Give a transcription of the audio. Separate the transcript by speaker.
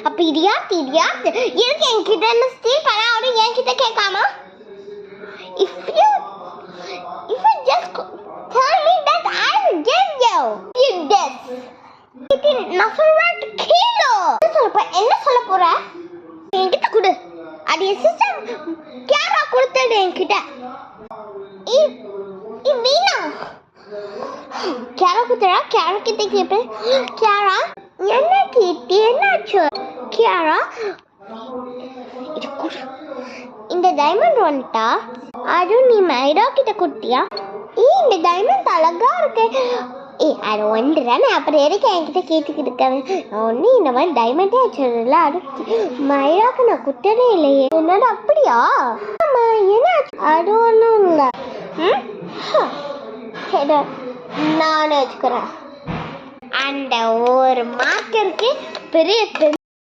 Speaker 1: அப்ப இடியாத் எதுக்கு என்கிட்ட என்ன ஸ்டீல் பண்ண அவரு என்கிட்ட கேட்காம if you just tell me that I will give you this நான் சொல்றேன் கிலோ சொல்றப்ப என்ன சொல்ல போற என்கிட்ட கொடு அது சிஸ்டம் கேரா கொடுத்தது என்கிட்ட வீணா கேரா கொடுத்தா கேரா கிட்ட கேட்பேன் கேரா என்ன கேட்டு என்னாச்சு கேரா இது கொடு இந்த டைமண்ட் வந்துட்டா அதுவும் நீ மைரா கிட்ட கொடுத்தியா இந்த டைமண்ட் அழகா இருக்கு அது ஒன்றுதான் அப்புறம் எதுக்கு என்கிட்ட கேட்டுக்கிட்டு இருக்கேன் நான் ஒன்று இந்த மாதிரி டைமண்டே வச்சதில்ல அது மயிலாக்கு நான் குட்டதே இல்லையே என்னது அப்படியா ஆமாம் என்ன அது ஒன்றும் இல்லை நான் வச்சுக்கிறேன் அந்த ஒரு மார்க்கருக்கு பெரிய